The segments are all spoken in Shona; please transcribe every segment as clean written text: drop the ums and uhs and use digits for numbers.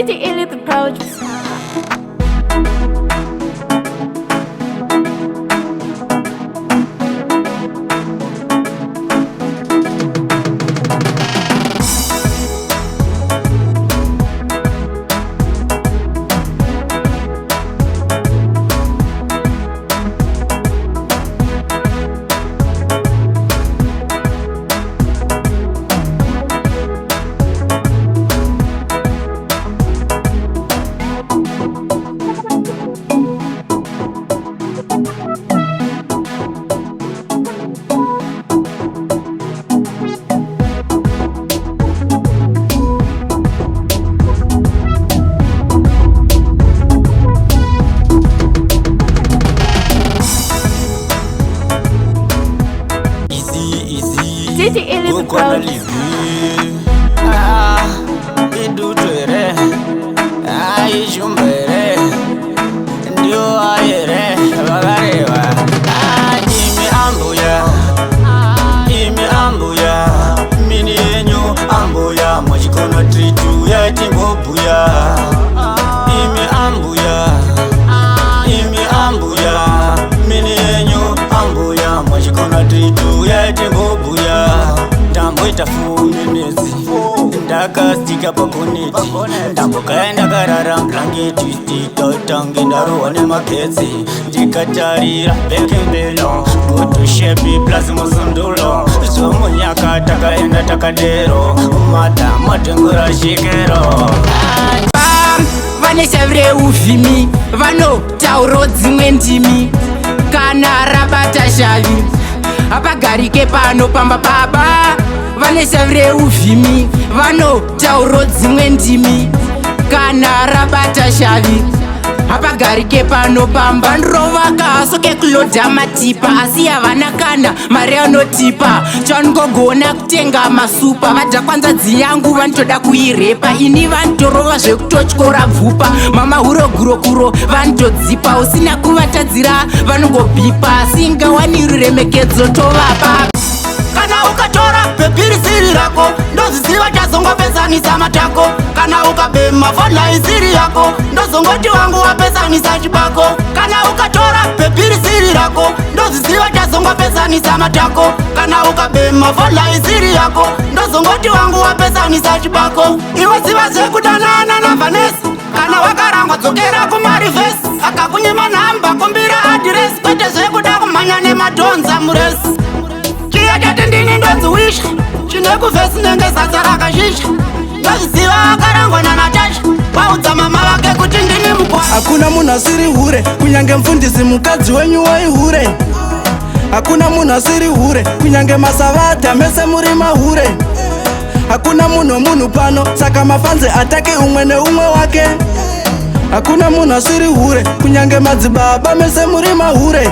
City Elite the producer. City Elite the producer. Idutwere aishumbere ndio ayere bagareba imi ambuya mini yenyu ambuya mwachikono tritu ya timbobuya imi ambuya mini yenyu ambuya mwachikono tritu ya timbobuya ndamboita fuminezi ndakastika pakoneti ndambokaenda karara blanketi tikatange ndarohwa nemagetsi ndikatarira bekembelo kutoshepi plus musundulo zvomunyaka takaenda takadero mata matengura shikero vane shavire uvhimi vanotauro dzimwe ndimi kana rabata shavi hapagarike pano pamba baba vane shavire uvhimi vanotauro dzimwe ndimi kana rabata shavi hapagarike pano pamba ndirovaka haso kekulodha matipa asi havana kana mari anotipa chanongogona kutenga masupa vadha kwanza dzinyangu vanotoda kuirepa ini vanotorova zvekutotyora bvupa mama hurogurokuro vanotodzipa usina kuvatadzira vanongobhipa asi ngawani ruremekedzo tovapa kana ukatora pepirisiri rako ndozviziva chazongopezanisa matako kana ukabhema fodlaisiri yako ndozongoti wangu wapezanisa chibako kana ukatora pepirisiri rako ndozviziva chazongopezanisa matako kana ukabhema fodlaisiri yako ndozongoti wangu wapezanisa chibako iwe ziva zvekudanana navanesi kana wakarangwa dzokera kumarivhesi akakunyima nhamba kumbira adhiresi kwete zvekuda kumhanya nemadhonza muresi chiyatete ndini ndodziwisha chinekuvhesi nenge sadza rakazhisha ndozviziva akarangwa nanatasha waudza mama vake kuti ndini mukwa hakuna munhu asiri hure kunyange mufundisi mukadzi wenyu waihure hakuna munhu asiri hure kunyange masavata mese muri mahure hakuna munhu pano saka mafanze atake umwe neumwe wake hakuna munhu asiri hure kunyange madzibaba mese muri mahure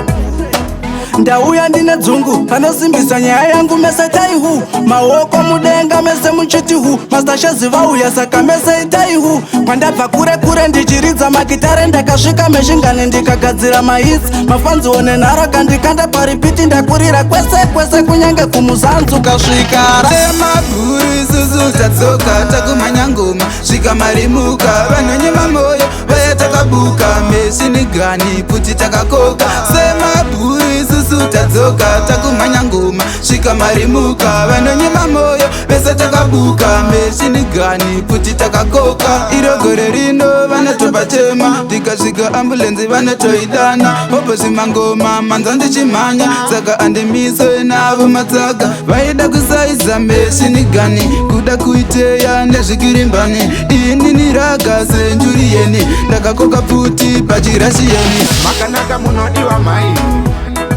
ndauya ndine dzungu panosimbisa nyaya yangu mese taihu maoko mudenga mese muchiti hu mastashazi vauya saka mese itaihu kwandabva kure kure ndichiridza magitare ndakasvika meshingani ndikagadzira mahits mafanzi one nharo kandikanda paripiti ndakurira kwese kwese kunyange kumuzanzu kasvika semabhuru isusu tadzoka takumhanya ngoma svika marimuka vanonyema moyo vaya takabuka mesinigani puti takakoka semabhuru isusu tadzoka takumhanya ngoma svika marimuka vanonyema moyo vese takabuka mesinigani puti takakoka irogore rino vanotopatema ndikasvika ambulenzi vanotoidana opozvimangoma manza ndichimhanya saka andimiswe navo matsaga vaida kusaiza mesinigani kuda kuiteya nezvikirimbani inini raga senjuriyeni ndakakoka pfuti pachirashiyeni makanaka munodiwa mai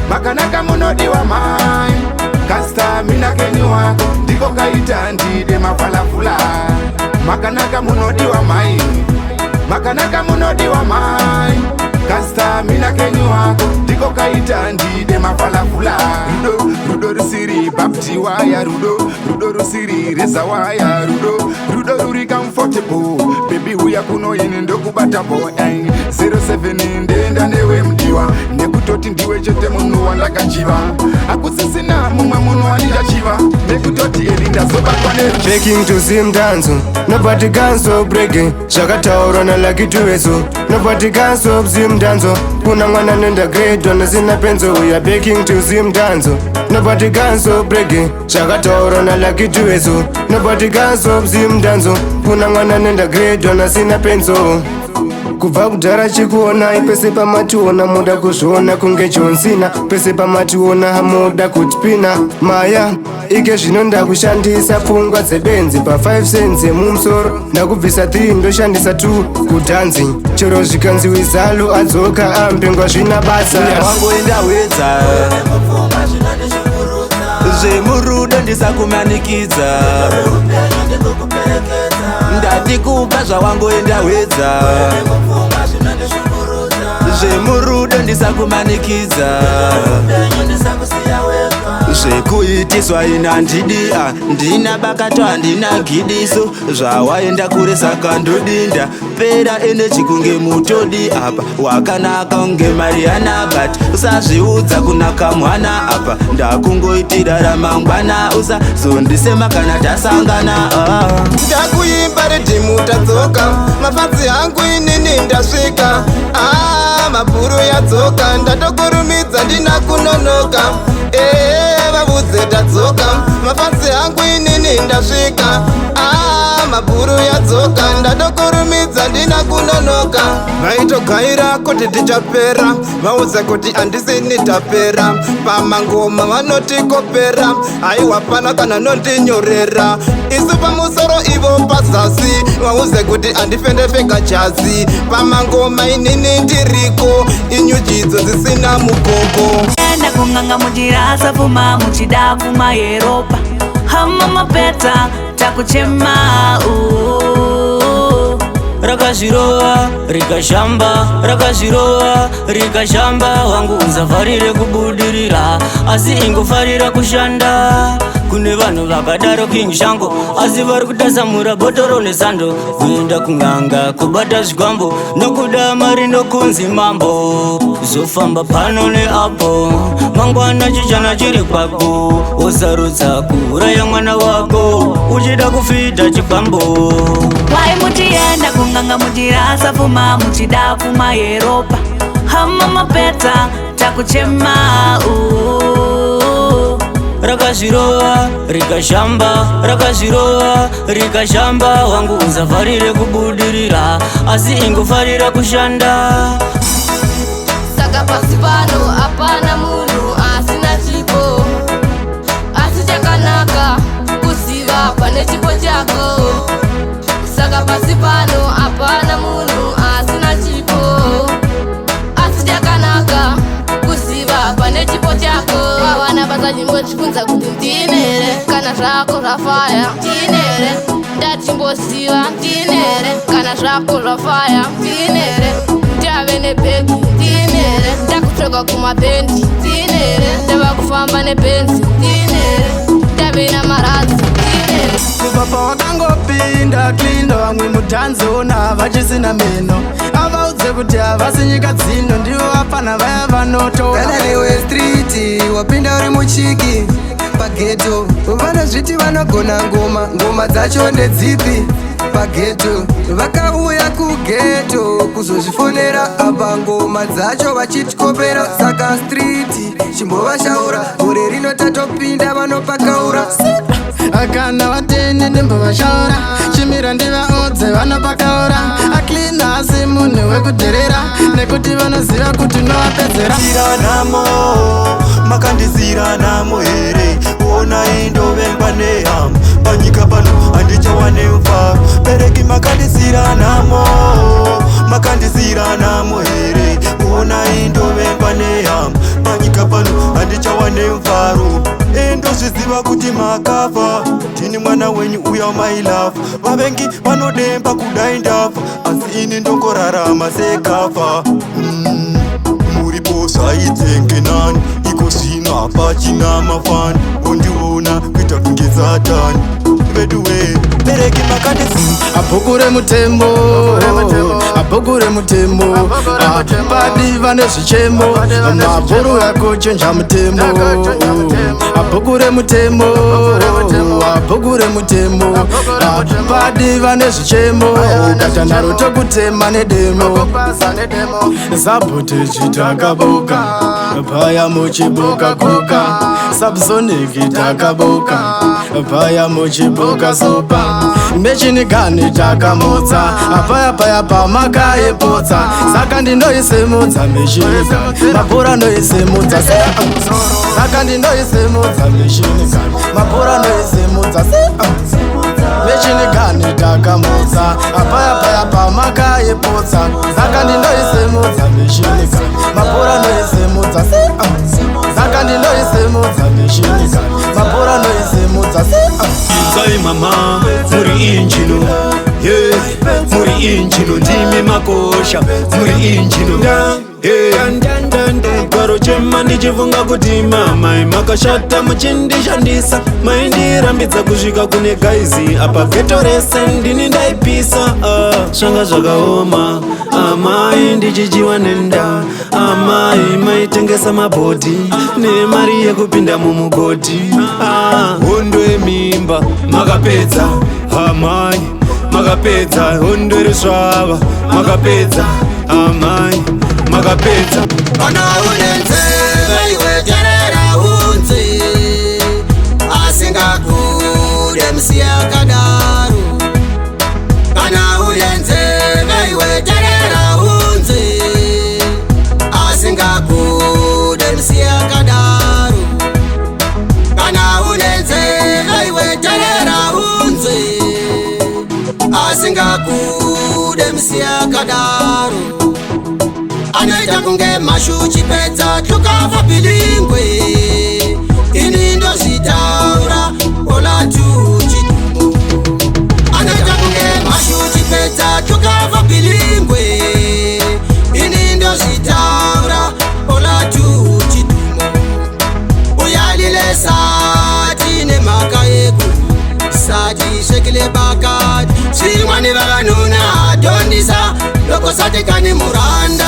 makanaka munodiwa mai kastamina kenyu wako ndiko kaita ndide mafalafula makanaka munodiwa mai makanaka munodiwa mai kastamina kenyu wako ndiko kaita ndide mafalafula rudo rusiri bapti waya rudo rusiri reza waya rudo ruri comfortable baby uya kuno yini ndokubata boy 07 ndenda newe mdiwa nekutoti ndiwe chete munhu wandakachiva akusisina mumwe munhu wandichachiva nekutoti elinda zobatwa Shaking to sim dance, nobody can stop breaking. Shakataura na lucky to eso, nobody can stop sim dance. Kuna mwana nenda great, wana sina penzo. We are baking to sim dance, nobody can stop breaking. Shakataura na lucky to eso, nobody can stop sim dance. Kuna mwana nenda great, wana sina penzo. Kubva kudhara chikuona pese pamationa muda kuzviona kunge Johnsina pese pamationa hamuda kutipina maya ike zvino ndakushandisa pfungwa dzebenzi pa 5 cents mumusoro ndakubvisa 3 ndoshandisa 2 kudhanzi chero zvikanziwi zalo adzoka ambengwa zvina basa wangoenda wedza zvemurudo ndisakumanikidza ndati kupa zvawangoenda wedza zvemurudo ndisakumanikidza zvekuitiswa ina ndidia ndina bakato handina gidiso zvawaenda kure saka ndodinda pera enechi kunge mutodi apa wakanaka unge Mariana but usazviudza kunaka mwana apa ndakungoitira ramangwana usazondisema kana tasangana ndakuimba redhimu tadzoka mafadzi hangu inini ndasvika mabhuru yadzoka ndatokurumidza ndina kunonoka vavudze tadzoka mafadzi hangu inini ndasvika mabhuru yadzoka ndatokurumidza ndina kunonoka vaitogaira kuti tichapera vaudza kuti handisini tapera pamangoma vanotikopera haiwa pana kana nondinyorera isu pamusoro ivo pazasi vaudze kuti handifendefeka jazi pamangoma inini ndiriko inyuchidzo dzisina mukoko enda kunganga muchirasa pfuma muchida pfuma yeropa hama mapeta takuchema rakazvirova rikashamba wangu usafarire kubudirira asi ingofarira kushanda kune vanhu vakadaro king shango asi vari kutasamura bhotoro nesando kuenda kunganga kubata zvikwambo nokuda mari nokunzi mambo zofamba pano neapo mangwana chichana chiri kwako usarudza kuuraya mwana wako uchida kufidha chikwambo wai muchienda kunganga muchirasa pfuma muchida pfuma yeropa hama mapeta takuchema rakazvirova rikashamba wangu usafarire kubudirira asi ingofarira kushanda saka pasi pano hapana munhu asina chipo asi chakanaka kuziva pane chipo chako saka pasi pano hapana munhu asina chipo asi chakanaka kuziva pane chipo chako vavana vasanyimbochikunza kuti ndinere kana zvako zvafaya ndinere ndachimbosiva ndinere kana zvako zvafaya ndinere ndave nebhegi ndinere ndakutsvaka kumapendi ndinere ndava kufamba nebhenzi ndinere ndave namaradzi ndinere kubva pawakangopinda klinda vamwe mutanzona vachisina meno avaudze kuti havasi nyika dzino ndivo vapana vaya vanotora kana newe striti wapinda uri muchiki pageto vanozviti vanogona ngoma dzacho ndedzipi pageto vakauya kugeto kuzozvifonera apa ngoma dzacho vachitikopera saka striti chimbovashaura gore rino tatopinda vanopakaura akana vatende ndembovashaura chimira ndivaodze vanopakaura aklina asi munhu wekudherera nekuti vanoziva kuti novapedzera namo makandizira namo here onai ndovengwa nehama panyika pano handichawane mfaro bereki makandizira namo here onai ndovengwa nehama panyika pano handichawane mfaro endozviziva kuti makafa tini mwana wenyu uya my love vavengi vanodemba kudai ndafa asi ini ndongorarama sekafa muripo saidzenge nani iko zvino hapachina mafani ondiona kuita kunge satani veduwe bereki makandisi abhuku remutemo padiva nezvichemo mabhuru yako chenja mutemo abhuku remutemo bhuku remutemo padiva nezvichemo katanharo tokutema nedemo sabhoteji takaboka paya muchiboka koka sabsoniki takaboka paya muchiboka sopa mechinigani takamutsa apaya paya pamakaepotsa saka ndinoisemudza mechinikani mapura noisemudza saka ndinoisemudza mechinikani mapura noisemudza mechinigani takamutsa apaya paya pamakaepotsa saka ndinoisemudza mechinikani mapura noisemudza saka ndinoisemudza mechinikani mapura noisemudza Inzai mama, muri injino muri injino ndimi makosha muri injino garo chema ndichivunga kuti mamai makashata muchindishandisa maindirambidza kusvika kune gaizi apa geto rese ndini ndaipisa zvanga zvakaoma amai ndichichiwa nenda amai maitengesa mabhodhi nemari yekupinda mumugodhi hondo yemimba makapedza amai makapedza hondo resvava makapedza amai makapedza kana unenzeva iwe terera unzi asingakude msi yakadaro kana unenzeva iwe terera unzi asingakude msi yakadaro kana unenzeva iwe terera unzi asingakude msi yakadaro anoita kunge mashuchi pedza tukafa bilingwe ini ndozvitaura olatuchidumo anoita kunge mashuchi pedza tukafa bilingwe ini ndozvitaura olatuchidumo uyalile sati nemhaka yeku sati shekile bakati zvimwani vakanuna adhonisa loko satekani muranda